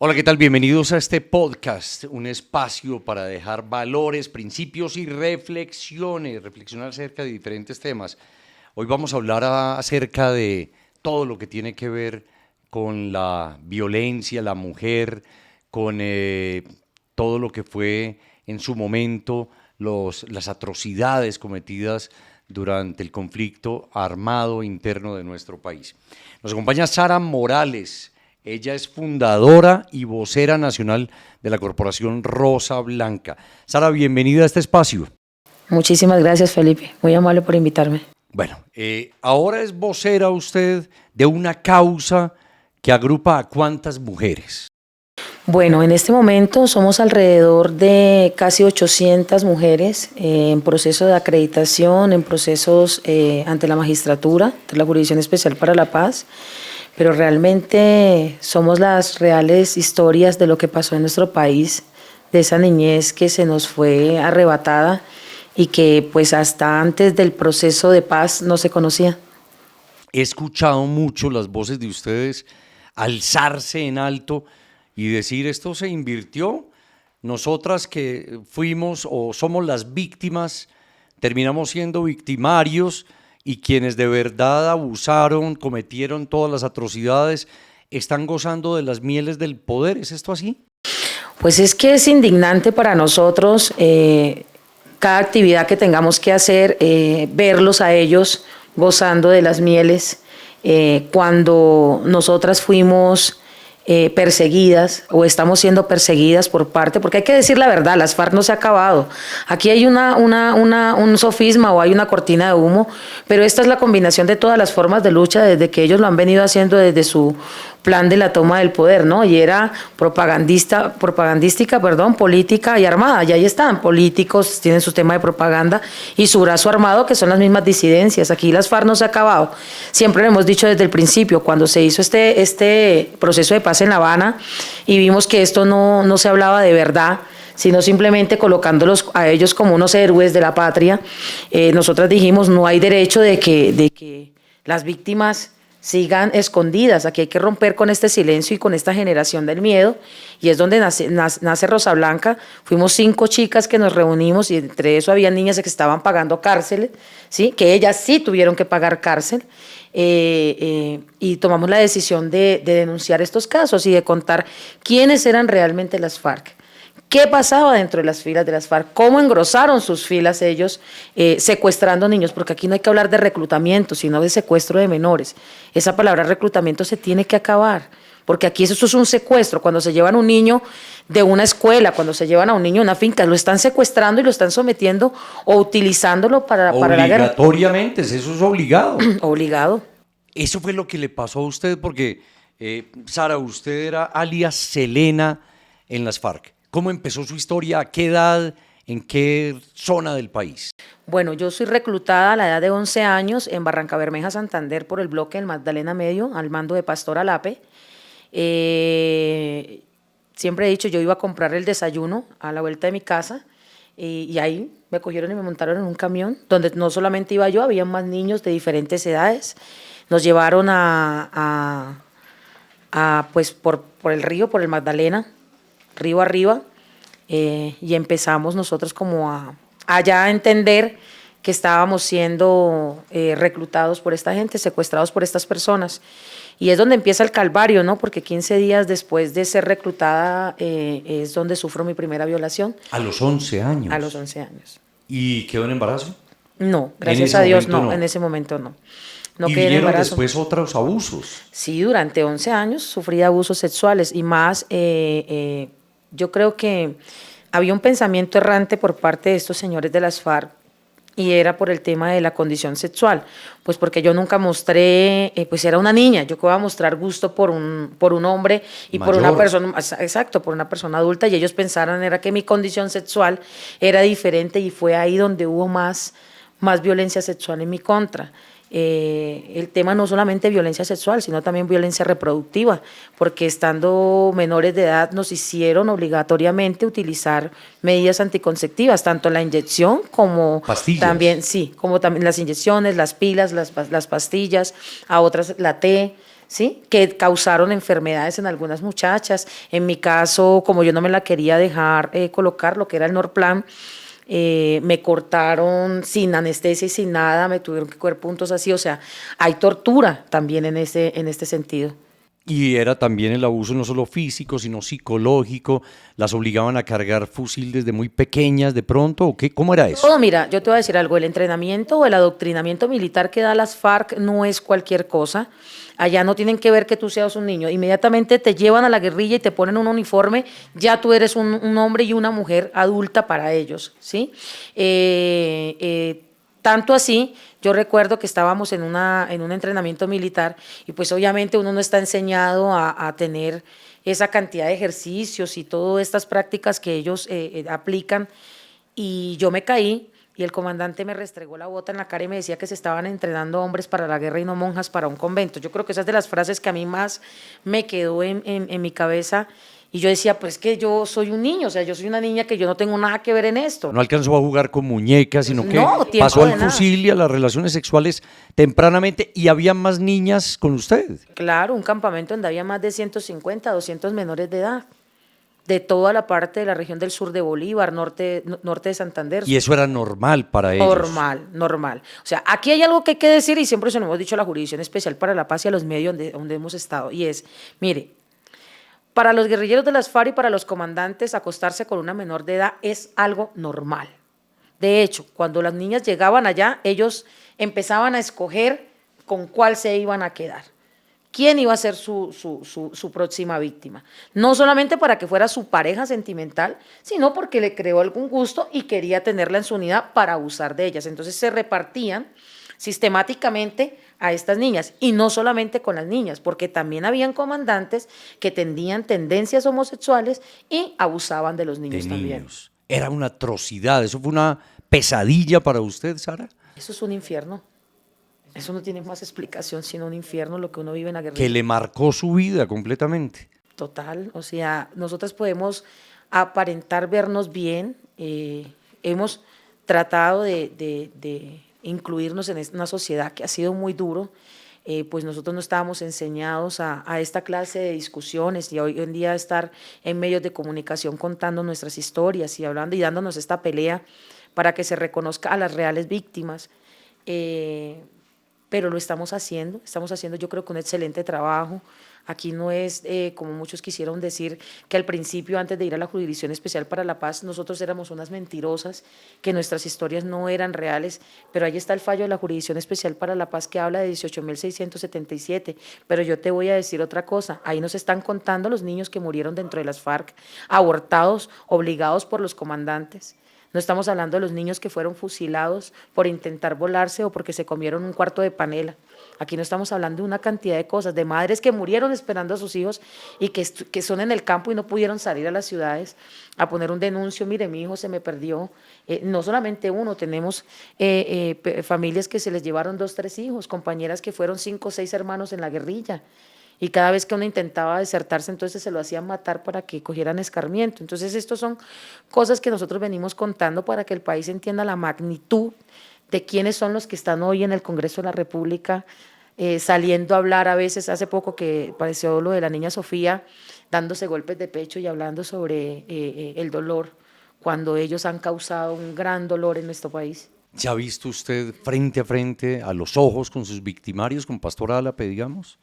Hola, ¿qué tal? Bienvenidos a este podcast, un espacio para dejar valores, principios y reflexionar acerca de diferentes temas. Hoy vamos a hablar acerca de todo lo que tiene que ver con la violencia, la mujer, con todo lo que fue en su momento las atrocidades cometidas durante el conflicto armado interno de nuestro país. Nos acompaña Sara Morales. Ella es fundadora y vocera nacional de la Corporación Rosa Blanca. Sara, bienvenida a este espacio. Muchísimas gracias, Felipe. Muy amable por invitarme. Bueno, ahora es vocera usted de una causa que agrupa a ¿cuántas mujeres? Bueno, en este momento somos alrededor de casi 800 mujeres en proceso de acreditación, en procesos ante la magistratura, ante la Jurisdicción Especial para la Paz, pero realmente somos las reales historias de lo que pasó en nuestro país, de esa niñez que se nos fue arrebatada y que pues hasta antes del proceso de paz no se conocía. He escuchado mucho las voces de ustedes alzarse en alto y decir esto se invirtió. Nosotras que fuimos o somos las víctimas, terminamos siendo victimarios y quienes de verdad abusaron, cometieron todas las atrocidades, están gozando de las mieles del poder. ¿Es esto así? Pues es que es indignante para nosotros cada actividad que tengamos que hacer, verlos a ellos gozando de las mieles, cuando nosotras fuimos perseguidas o estamos siendo perseguidas por parte, porque hay que decir la verdad, las FARC no se ha acabado. Aquí hay un sofisma o hay una cortina de humo, pero esta es la combinación de todas las formas de lucha desde que ellos lo han venido haciendo desde su plan de la toma del poder, ¿no? Y era propagandística, política y armada. Y ahí están, políticos, tienen su tema de propaganda y su brazo armado, que son las mismas disidencias. Aquí las FARC no se ha acabado. Siempre lo hemos dicho desde el principio, cuando se hizo este proceso de paz en La Habana y vimos que esto no se hablaba de verdad, sino simplemente colocándolos a ellos como unos héroes de la patria. Nosotras dijimos, no hay derecho de que las víctimas sigan escondidas. Aquí hay que romper con este silencio y con esta generación del miedo, y es donde nace Rosa Blanca. Fuimos 5 chicas que nos reunimos y entre eso había niñas que estaban pagando cárcel, ¿sí? Que ellas sí tuvieron que pagar cárcel, y tomamos la decisión de denunciar estos casos y de contar quiénes eran realmente las FARC. ¿Qué pasaba dentro de las filas de las FARC? ¿Cómo engrosaron sus filas ellos secuestrando niños? Porque aquí no hay que hablar de reclutamiento, sino de secuestro de menores. Esa palabra reclutamiento se tiene que acabar, porque aquí eso es un secuestro. Cuando se llevan a un niño de una escuela, cuando se llevan a un niño de una finca, lo están secuestrando y lo están sometiendo o utilizándolo para la guerra. Obligatoriamente, eso es obligado. Obligado. Eso fue lo que le pasó a usted porque, Sara, usted era alias Selena en las FARC. ¿Cómo empezó su historia? ¿A qué edad? ¿En qué zona del país? Bueno, yo soy reclutada a la edad de 11 años en Barrancabermeja, Santander, por el bloque del Magdalena Medio, al mando de Pastor Alape. Siempre he dicho, yo iba a comprar el desayuno a la vuelta de mi casa, y ahí me cogieron y me montaron en un camión, donde no solamente iba yo, había más niños de diferentes edades. Nos llevaron pues por el río, por el Magdalena, río arriba, y empezamos nosotros como a ya entender que estábamos siendo reclutados por esta gente, secuestrados por estas personas. Y es donde empieza el calvario, ¿no? Porque 15 días después de ser reclutada es donde sufro mi primera violación. A los 11 años. A los 11 años. ¿Y quedó en embarazo? No, gracias a Dios no, en ese momento no. No ¿Y quedé en vinieron embarazo. después otros abusos? Sí, durante 11 años sufrí abusos sexuales y más, yo creo que había un pensamiento errante por parte de estos señores de las FARC, y era por el tema de la condición sexual, pues porque yo nunca mostré, pues era una niña, yo que iba a mostrar gusto por un hombre y mayor. Por una persona, exacto, por una persona adulta, y ellos pensaron era que mi condición sexual era diferente, y fue ahí donde hubo más violencia sexual en mi contra. El tema no solamente violencia sexual, sino también violencia reproductiva, porque estando menores de edad nos hicieron obligatoriamente utilizar medidas anticonceptivas, tanto la inyección como pastillas. También, sí, como también las inyecciones, las pilas, las pastillas, a otras la T, ¿sí? Que causaron enfermedades en algunas muchachas. En mi caso, como yo no me la quería dejar colocar, lo que era el Norplan, me cortaron sin anestesia y sin nada, me tuvieron que coger puntos así, o sea, hay tortura también en este sentido. Y era también el abuso no solo físico, sino psicológico. ¿Las obligaban a cargar fusil desde muy pequeñas de pronto? ¿O qué? ¿Cómo era eso? Todo, mira, yo te voy a decir algo, el entrenamiento o el adoctrinamiento militar que da las FARC no es cualquier cosa. Allá no tienen que ver que tú seas un niño, inmediatamente te llevan a la guerrilla y te ponen un uniforme, ya tú eres un hombre y una mujer adulta para ellos, ¿sí? Tanto así, yo recuerdo que estábamos en un entrenamiento militar y pues obviamente uno no está enseñado a tener esa cantidad de ejercicios y todas estas prácticas que ellos aplican, y yo me caí y el comandante me restregó la bota en la cara y me decía que se estaban entrenando hombres para la guerra y no monjas para un convento. Yo creo que esa es de las frases que a mí más me quedó en mi cabeza, y yo decía, pues que yo soy un niño, o sea, yo soy una niña que yo no tengo nada que ver en esto. No alcanzó a jugar con muñecas, sino que No, tiempo pasó de al nada. fusil y a las relaciones sexuales tempranamente. ¿Y había más niñas con usted? Claro, un campamento donde había más de 150, 200 menores de edad, de toda la parte de la región del sur de Bolívar, norte de Santander. Y eso era normal para ellos. Normal, normal. O sea, aquí hay algo que hay que decir y siempre se lo hemos dicho a la Jurisdicción Especial para la Paz y a los medios donde hemos estado, y es, mire, para los guerrilleros de las FARC y para los comandantes acostarse con una menor de edad es algo normal. De hecho, cuando las niñas llegaban allá, ellos empezaban a escoger con cuál se iban a quedar, quién iba a ser su próxima víctima. No solamente para que fuera su pareja sentimental, sino porque le creó algún gusto y quería tenerla en su unidad para abusar de ellas. Entonces se repartían sistemáticamente a estas niñas, y no solamente con las niñas, porque también habían comandantes que tenían tendencias homosexuales y abusaban de los niños también. Era una atrocidad. ¿Eso fue una pesadilla para usted, Sara? Eso es un infierno. Eso no tiene más explicación sino un infierno lo que uno vive en la guerrilla. Que le marcó su vida completamente. Total, o sea, nosotras podemos aparentar vernos bien, hemos tratado de incluirnos en una sociedad que ha sido muy duro, pues nosotros no estábamos enseñados a esta clase de discusiones, y hoy en día estar en medios de comunicación contando nuestras historias y hablando y dándonos esta pelea para que se reconozca a las reales víctimas. Pero lo estamos haciendo yo creo que un excelente trabajo. Aquí no es, como muchos quisieron decir, que al principio, antes de ir a la Jurisdicción Especial para la Paz, nosotros éramos unas mentirosas, que nuestras historias no eran reales, pero ahí está el fallo de la Jurisdicción Especial para la Paz que habla de 18.677, pero yo te voy a decir otra cosa, ahí nos están contando los niños que murieron dentro de las FARC, abortados, obligados por los comandantes. No estamos hablando de los niños que fueron fusilados por intentar volarse o porque se comieron un cuarto de panela. Aquí no estamos hablando de una cantidad de cosas, de madres que murieron esperando a sus hijos y que son en el campo y no pudieron salir a las ciudades a poner un denuncio. Mire, mi hijo se me perdió. No solamente uno, tenemos familias que se les llevaron 2, 3 hijos, compañeras que fueron 5 o 6 hermanos en la guerrilla. Y cada vez que uno intentaba desertarse, entonces se lo hacían matar para que cogieran escarmiento. Entonces, estos son cosas que nosotros venimos contando para que el país entienda la magnitud de quiénes son los que están hoy en el Congreso de la República, saliendo a hablar. A veces, hace poco que pareció lo de la niña Sofía, dándose golpes de pecho y hablando sobre el dolor, cuando ellos han causado un gran dolor en nuestro país. ¿Se ha visto usted frente a frente, a los ojos, con sus victimarios, con Pastor Álape, digamos?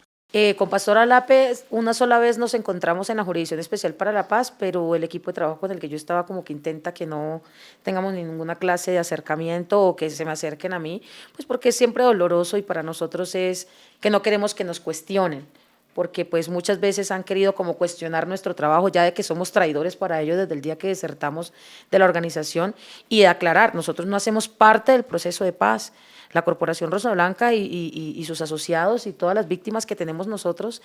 Con Pastor Álape una sola vez nos encontramos en la Jurisdicción Especial para la Paz, pero el equipo de trabajo con el que yo estaba como que intenta que no tengamos ninguna clase de acercamiento o que se me acerquen a mí, pues porque es siempre doloroso, y para nosotros es que no queremos que nos cuestionen, porque pues muchas veces han querido como cuestionar nuestro trabajo, ya de que somos traidores para ellos desde el día que desertamos de la organización, y de aclarar, nosotros no hacemos parte del proceso de paz. La Corporación Rosa Blanca y sus asociados y todas las víctimas que tenemos nosotros,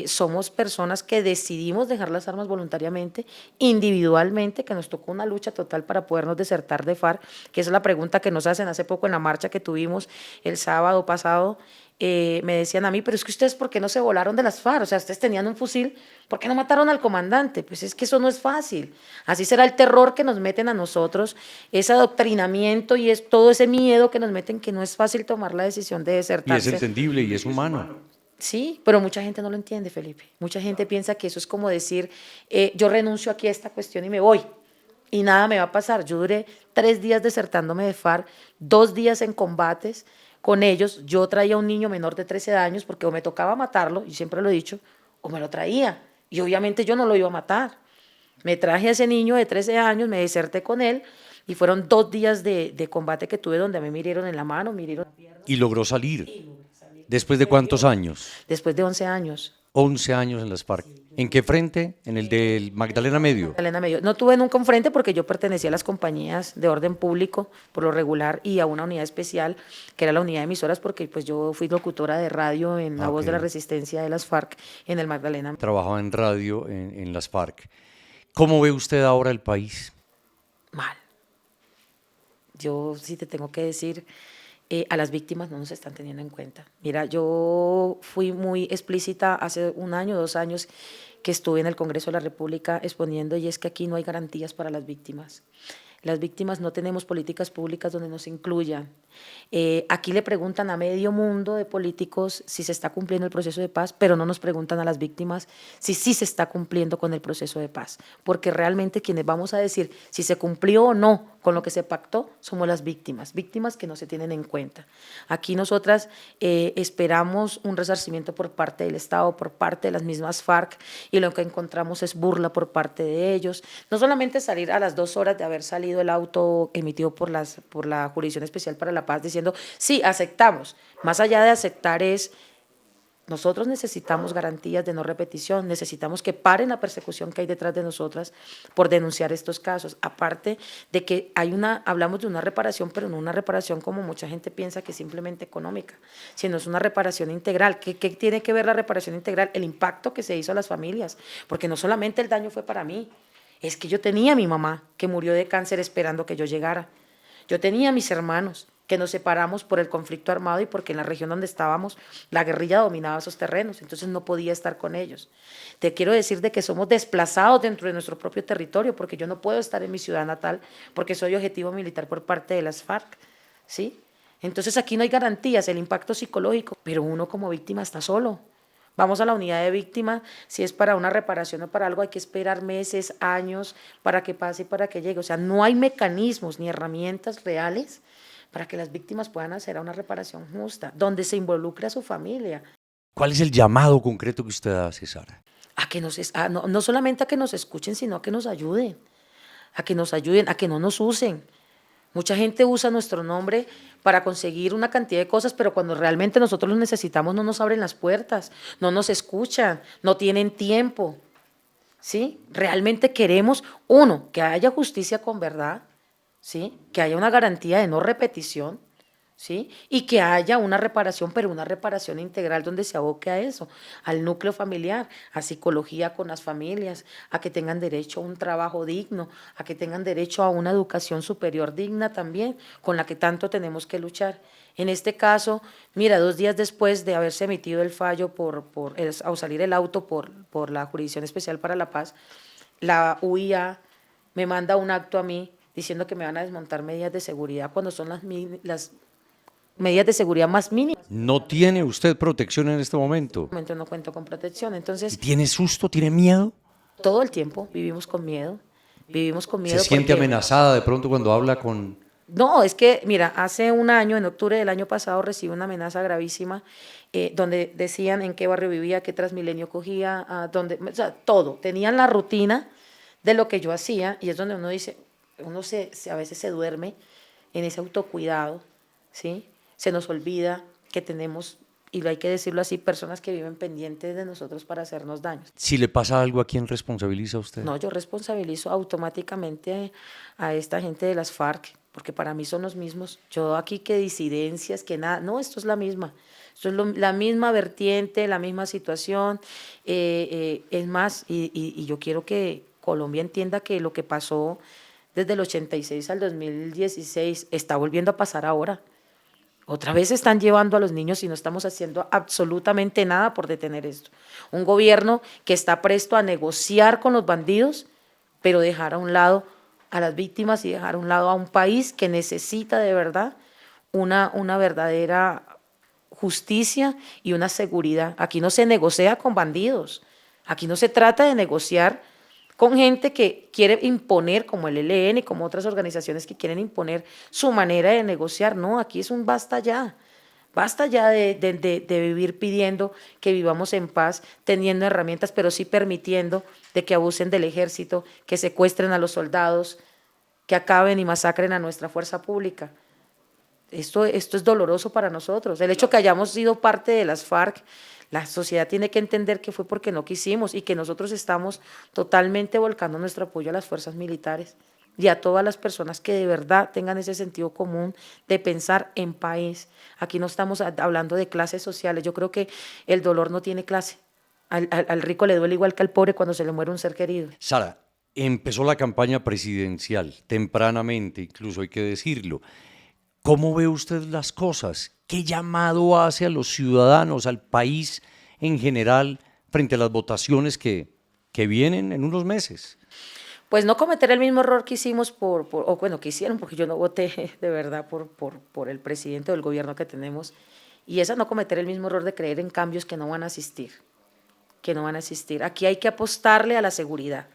somos personas que decidimos dejar las armas voluntariamente, individualmente, que nos tocó una lucha total para podernos desertar de FARC, que esa es la pregunta que nos hacen hace poco en la marcha que tuvimos el sábado pasado. Me decían a mí, pero es que ustedes, ¿por qué no se volaron de las FARC? O sea, ustedes tenían un fusil, ¿por qué no mataron al comandante? Pues es que eso no es fácil. Así será el terror que nos meten a nosotros, ese adoctrinamiento y es todo ese miedo que nos meten, que no es fácil tomar la decisión de Y desertarse. es entendible y es humano. Sí, pero mucha gente no lo entiende, Felipe. Mucha gente piensa que eso es como decir, yo renuncio aquí a esta cuestión y me voy y nada me va a pasar. Yo duré 3 días desertándome de FARC, 2 días en combates con ellos. Yo traía un niño menor de 13 años porque o me tocaba matarlo, y siempre lo he dicho, o me lo traía. Y obviamente yo no lo iba a matar. Me traje a ese niño de 13 años, me deserté con él y fueron 2 días de combate que tuve donde a mí me hirieron en la mano, me hirieron Y logró salir. ¿Después de cuántos años? después de 11 años. 11 años en las FARC. ¿En qué frente? En el del Magdalena Medio. Elena Medio. No tuve nunca un frente porque yo pertenecía a las compañías de orden público por lo regular y a una unidad especial que era la unidad de emisoras porque pues yo fui locutora de radio en La Voz de la Ok. Resistencia de las FARC en el Magdalena. Trabajaba en radio en las FARC. ¿Cómo ve usted ahora el país? Mal. Yo sí te tengo que decir, a las víctimas no nos están teniendo en cuenta. Mira, yo fui muy explícita hace 1 año, 2 años, que estuve en el Congreso de la República exponiendo, y es que aquí no hay garantías para las víctimas. Las víctimas no tenemos políticas públicas donde nos incluyan. Aquí le preguntan a medio mundo de políticos si se está cumpliendo el proceso de paz, pero no nos preguntan a las víctimas si sí se está cumpliendo con el proceso de paz. Porque realmente quienes vamos a decir si se cumplió o no con lo que se pactó somos las víctimas, víctimas que no se tienen en cuenta. Aquí nosotras esperamos un resarcimiento por parte del Estado, por parte de las mismas FARC, y lo que encontramos es burla por parte de ellos. No solamente salir a las 2 horas de haber salido el auto emitido por la Jurisdicción Especial para la Paz diciendo, sí, aceptamos. Más allá de aceptar es, nosotros necesitamos garantías de no repetición, necesitamos que paren la persecución que hay detrás de nosotras por denunciar estos casos. Aparte de que hablamos de una reparación, pero no una reparación como mucha gente piensa que es simplemente económica, sino es una reparación integral. ¿Qué tiene que ver la reparación integral? El impacto que se hizo a las familias, porque no solamente el daño fue para mí, es que yo tenía a mi mamá que murió de cáncer esperando que yo llegara. Yo tenía a mis hermanos que nos separamos por el conflicto armado y porque en la región donde estábamos la guerrilla dominaba esos terrenos, entonces no podía estar con ellos. Te quiero decir de que somos desplazados dentro de nuestro propio territorio, porque yo no puedo estar en mi ciudad natal porque soy objetivo militar por parte de las FARC, ¿sí? Entonces aquí no hay garantías, el impacto psicológico, pero uno como víctima está solo. Vamos a la unidad de víctima, si es para una reparación o para algo, hay que esperar meses, años para que pase y para que llegue. O sea, no hay mecanismos ni herramientas reales para que las víctimas puedan hacer una reparación justa, donde se involucre a su familia. ¿Cuál es el llamado concreto que usted hace, Sara? No solamente a que nos escuchen, sino a que nos ayuden, a que no nos usen. Mucha gente usa nuestro nombre para conseguir una cantidad de cosas, pero cuando realmente nosotros los necesitamos no nos abren las puertas, no nos escuchan, no tienen tiempo, ¿sí? Realmente queremos, uno, que haya justicia con verdad, ¿sí? Que haya una garantía de no repetición, ¿sí? Y que haya una reparación, pero una reparación integral donde se aboque a eso, al núcleo familiar, a psicología con las familias, a que tengan derecho a un trabajo digno, a que tengan derecho a una educación superior digna también, con la que tanto tenemos que luchar. En este caso, mira, 2 días después de haberse emitido el fallo al salir el auto por la Jurisdicción Especial para la Paz, la UIA me manda un acto a mí diciendo que me van a desmontar medidas de seguridad cuando son las medidas de seguridad más mínimas. ¿No tiene usted protección en este momento? En este momento no cuento con protección, ¿Y entonces tiene susto? ¿Tiene miedo? todo el tiempo vivimos con miedo, ¿Se siente porque amenazada de pronto cuando habla con... no, es que, mira, hace 1 año, en octubre del año pasado, recibí una amenaza gravísima donde decían en qué barrio vivía, qué Transmilenio cogía, o sea, todo. Tenían la rutina de lo que yo hacía y es donde uno dice, a veces se duerme en ese autocuidado, ¿sí? Se nos olvida que tenemos, y hay que decirlo así, personas que viven pendientes de nosotros para hacernos daños. Si le pasa algo, ¿a quién responsabiliza usted? No, yo responsabilizo automáticamente a esta gente de las FARC, porque para mí son los mismos. Yo aquí que disidencias, que nada, no, esto es la misma. Esto es la misma vertiente, la misma situación. Es más, y yo quiero que Colombia entienda que lo que pasó desde el 86 al 2016 está volviendo a pasar ahora. Otra vez están llevando a los niños y no estamos haciendo absolutamente nada por detener esto. Un gobierno que está presto a negociar con los bandidos, pero dejar a un lado a las víctimas y dejar a un lado a un país que necesita de verdad una verdadera justicia y una seguridad. Aquí no se negocia con bandidos, aquí no se trata de negociar con gente que quiere imponer, como el ELN y como otras organizaciones que quieren imponer su manera de negociar. No, aquí es un basta ya. Basta ya de vivir pidiendo que vivamos en paz, teniendo herramientas, pero sí permitiendo de que abusen del ejército, que secuestren a los soldados, que acaben y masacren a nuestra fuerza pública. Esto es doloroso para nosotros. El hecho que hayamos sido parte de las FARC, la sociedad tiene que entender que fue porque no quisimos y que nosotros estamos totalmente volcando nuestro apoyo a las fuerzas militares y a todas las personas que de verdad tengan ese sentido común de pensar en país. Aquí no estamos hablando de clases sociales. Yo creo que el dolor no tiene clase. Al rico le duele igual que al pobre cuando se le muere un ser querido. Sara, empezó la campaña presidencial tempranamente, incluso hay que decirlo. ¿Cómo ve usted las cosas? ¿Qué llamado hace a los ciudadanos, al país en general, frente a las votaciones que vienen en unos meses? Pues no cometer el mismo error que hicimos que hicieron, porque yo no voté de verdad por el presidente o el gobierno que tenemos, y es a no cometer el mismo error de creer en cambios que no van a existir, Aquí hay que apostarle a la seguridad,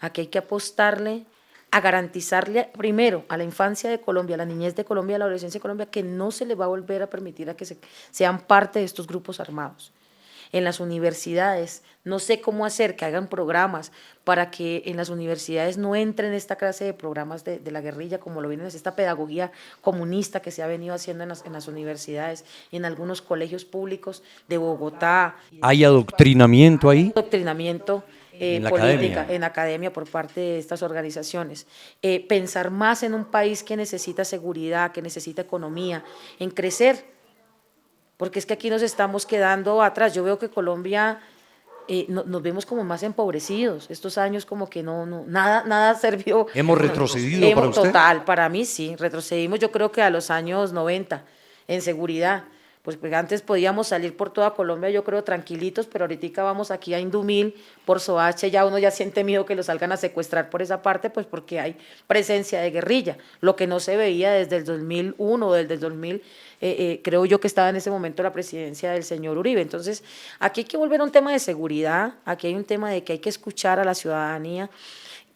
aquí hay que apostarle a garantizarle primero a la infancia de Colombia, a la niñez de Colombia, a la adolescencia de Colombia, que no se le va a volver a permitir a que sean parte de estos grupos armados. En las universidades, no sé cómo hacer que hagan programas para que en las universidades no entren esta clase de programas de la guerrilla, como lo vienen a hacer, esta pedagogía comunista que se ha venido haciendo en las universidades, en algunos colegios públicos de Bogotá. ¿Hay adoctrinamiento ahí? Adoctrinamiento En la política, academia. en academia por parte de estas organizaciones. Pensar más en un país que necesita seguridad, que necesita economía, en crecer, porque es que aquí nos estamos quedando atrás. Yo veo que Colombia nos vemos como más empobrecidos. Estos años como que nada sirvió. ¿Hemos retrocedido para usted? Total, para mí sí, retrocedimos yo creo que a los años 90 en seguridad. Pues antes podíamos salir por toda Colombia, yo creo, tranquilitos, pero ahorita vamos aquí a Indumil, por Soache, ya uno ya siente miedo que lo salgan a secuestrar por esa parte, pues porque hay presencia de guerrilla, lo que no se veía desde el 2001, desde el 2000, creo yo que estaba en ese momento la presidencia del señor Uribe. Entonces, aquí hay que volver a un tema de seguridad, aquí hay un tema de que hay que escuchar a la ciudadanía,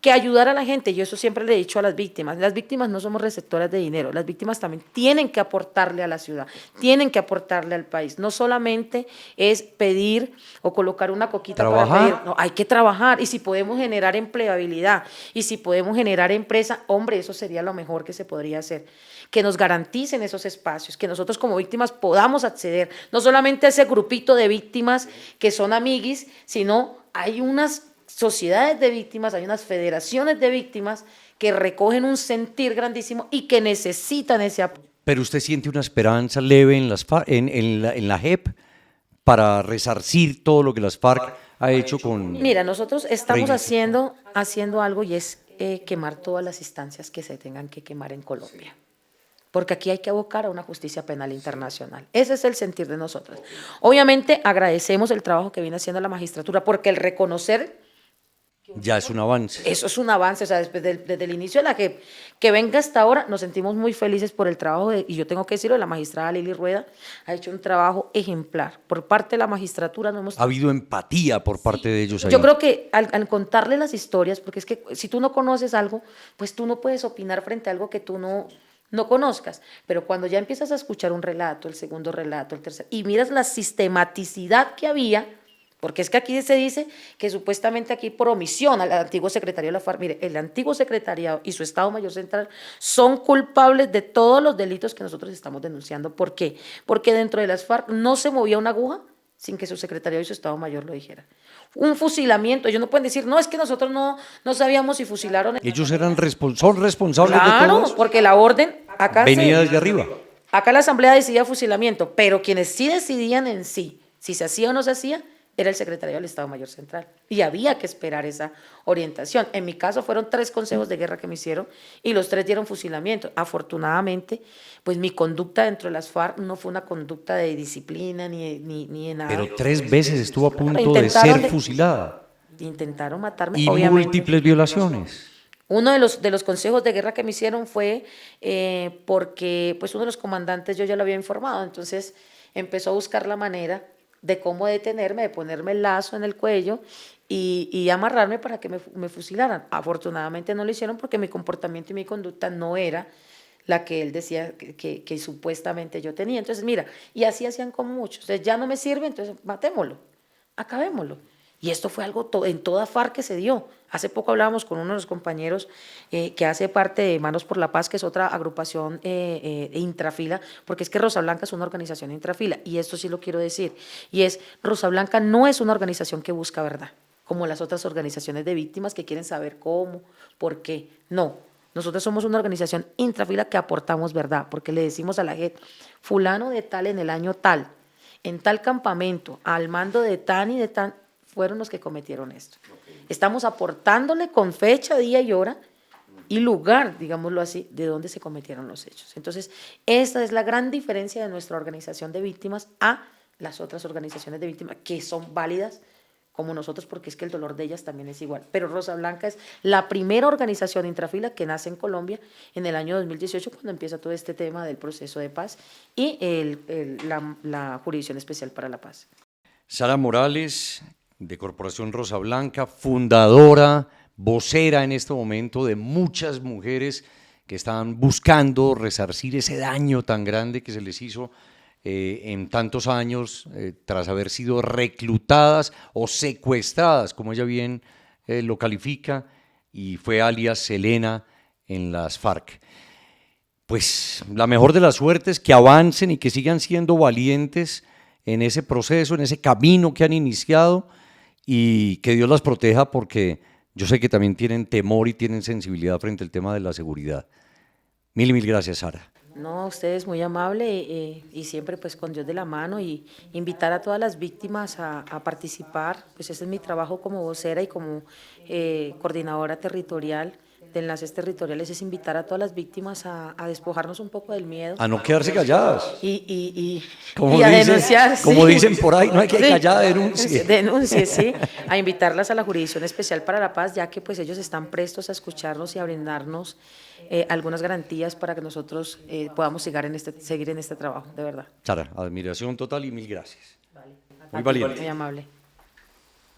que ayudar a la gente. Yo eso siempre le he dicho a las víctimas no somos receptoras de dinero, las víctimas también tienen que aportarle a la ciudad, tienen que aportarle al país, no solamente es pedir o colocar una coquita ¿Trabajar? para pedir, no, hay que trabajar, y si podemos generar empleabilidad, y si podemos generar empresa, hombre, eso sería lo mejor que se podría hacer, que nos garanticen esos espacios, que nosotros como víctimas podamos acceder, no solamente a ese grupito de víctimas que son amiguis, sino hay unas sociedades de víctimas, hay unas federaciones de víctimas que recogen un sentir grandísimo y que necesitan ese apoyo. ¿Pero usted siente una esperanza leve en la JEP para resarcir todo lo que las FARC ha hecho con... Mira, nosotros estamos Reinicio. haciendo algo, y es quemar todas las instancias que se tengan que quemar en Colombia. Porque aquí hay que abocar a una justicia penal internacional. Ese es el sentir de nosotros. Obviamente agradecemos el trabajo que viene haciendo la magistratura, porque el reconocer... Ya es un avance. Eso es un avance, o sea, desde el inicio de la JEP, que venga hasta ahora, nos sentimos muy felices por el trabajo, y yo tengo que decirlo, la magistrada Lili Rueda ha hecho un trabajo ejemplar. Por parte de la magistratura no hemos... Ha habido empatía por parte de ellos ahí. Yo creo que al contarle las historias, porque es que si tú no conoces algo, pues tú no puedes opinar frente a algo que tú no conozcas, pero cuando ya empiezas a escuchar un relato, el segundo relato, el tercer, y miras la sistematicidad que había, porque es que aquí se dice que supuestamente aquí por omisión al antiguo secretario de la FARC, mire, el antiguo secretariado y su Estado Mayor Central son culpables de todos los delitos que nosotros estamos denunciando. ¿Por qué? Porque dentro de las FARC no se movía una aguja sin que su secretariado y su Estado Mayor lo dijera. Un fusilamiento, ellos no pueden decir, no, es que nosotros no sabíamos si fusilaron. Ellos son responsables de todo Claro, eso. porque la orden acá Venía desde arriba. Acá la asamblea decidía fusilamiento, pero quienes sí decidían en sí, si se hacía o no se hacía, era el secretario del Estado Mayor Central. Y había que esperar esa orientación. En mi caso fueron 3 consejos de guerra que me hicieron y los 3 dieron fusilamiento. Afortunadamente, pues mi conducta dentro de las FARC no fue una conducta de disciplina ni de nada. Pero 3 veces estuvo a punto de ser fusilada. Intentaron matarme, Y obviamente. múltiples violaciones. Uno de los consejos de guerra que me hicieron fue porque pues uno de los comandantes yo ya lo había informado, entonces empezó a buscar la manera de cómo detenerme, de ponerme el lazo en el cuello y amarrarme para que me fusilaran. Afortunadamente no lo hicieron porque mi comportamiento y mi conducta no era la que él decía que supuestamente yo tenía. Entonces, mira, y así hacían con muchos. Entonces, ya no me sirve, entonces matémoslo, acabémoslo. Y esto fue algo en toda FARC que se dio. Hace poco hablábamos con uno de los compañeros que hace parte de Manos por la Paz, que es otra agrupación intrafila, porque es que Rosa Blanca es una organización intrafila, y esto sí lo quiero decir, y es, Rosa Blanca no es una organización que busca verdad, como las otras organizaciones de víctimas que quieren saber cómo, por qué. No, nosotros somos una organización intrafila que aportamos verdad, porque le decimos a la gente, fulano de tal en el año tal, en tal campamento, al mando de tan y de tan, fueron los que cometieron esto. Estamos aportándole con fecha, día y hora y lugar, digámoslo así, de dónde se cometieron los hechos. Entonces, esta es la gran diferencia de nuestra organización de víctimas a las otras organizaciones de víctimas que son válidas como nosotros, porque es que el dolor de ellas también es igual. Pero Rosa Blanca es la primera organización intrafila que nace en Colombia en el año 2018, cuando empieza todo este tema del proceso de paz y la Jurisdicción Especial para la Paz. Sara Morales, de Corporación Rosa Blanca, fundadora, vocera en este momento de muchas mujeres que están buscando resarcir ese daño tan grande que se les hizo en tantos años tras haber sido reclutadas o secuestradas, como ella bien lo califica, y fue alias Selena en las FARC. Pues la mejor de las suertes, que avancen y que sigan siendo valientes en ese proceso, en ese camino que han iniciado, y que Dios las proteja, porque yo sé que también tienen temor y tienen sensibilidad frente al tema de la seguridad. Mil gracias, Sara. No, usted es muy amable y siempre pues con Dios de la mano, y invitar a todas las víctimas a participar, pues ese es mi trabajo como vocera y como coordinadora territorial de enlaces territoriales, es invitar a todas las víctimas a despojarnos un poco del miedo. A no quedarse calladas. Y como a dicen, denunciar. como sí. dicen por ahí, no hay que Sí. callar, denuncie. Denuncie, sí. A invitarlas a la Jurisdicción Especial para la Paz, ya que pues ellos están prestos a escucharnos y a brindarnos algunas garantías para que nosotros podamos seguir en este trabajo, de verdad. Sara, admiración total y mil gracias. Vale. Muy valiente. Muy amable.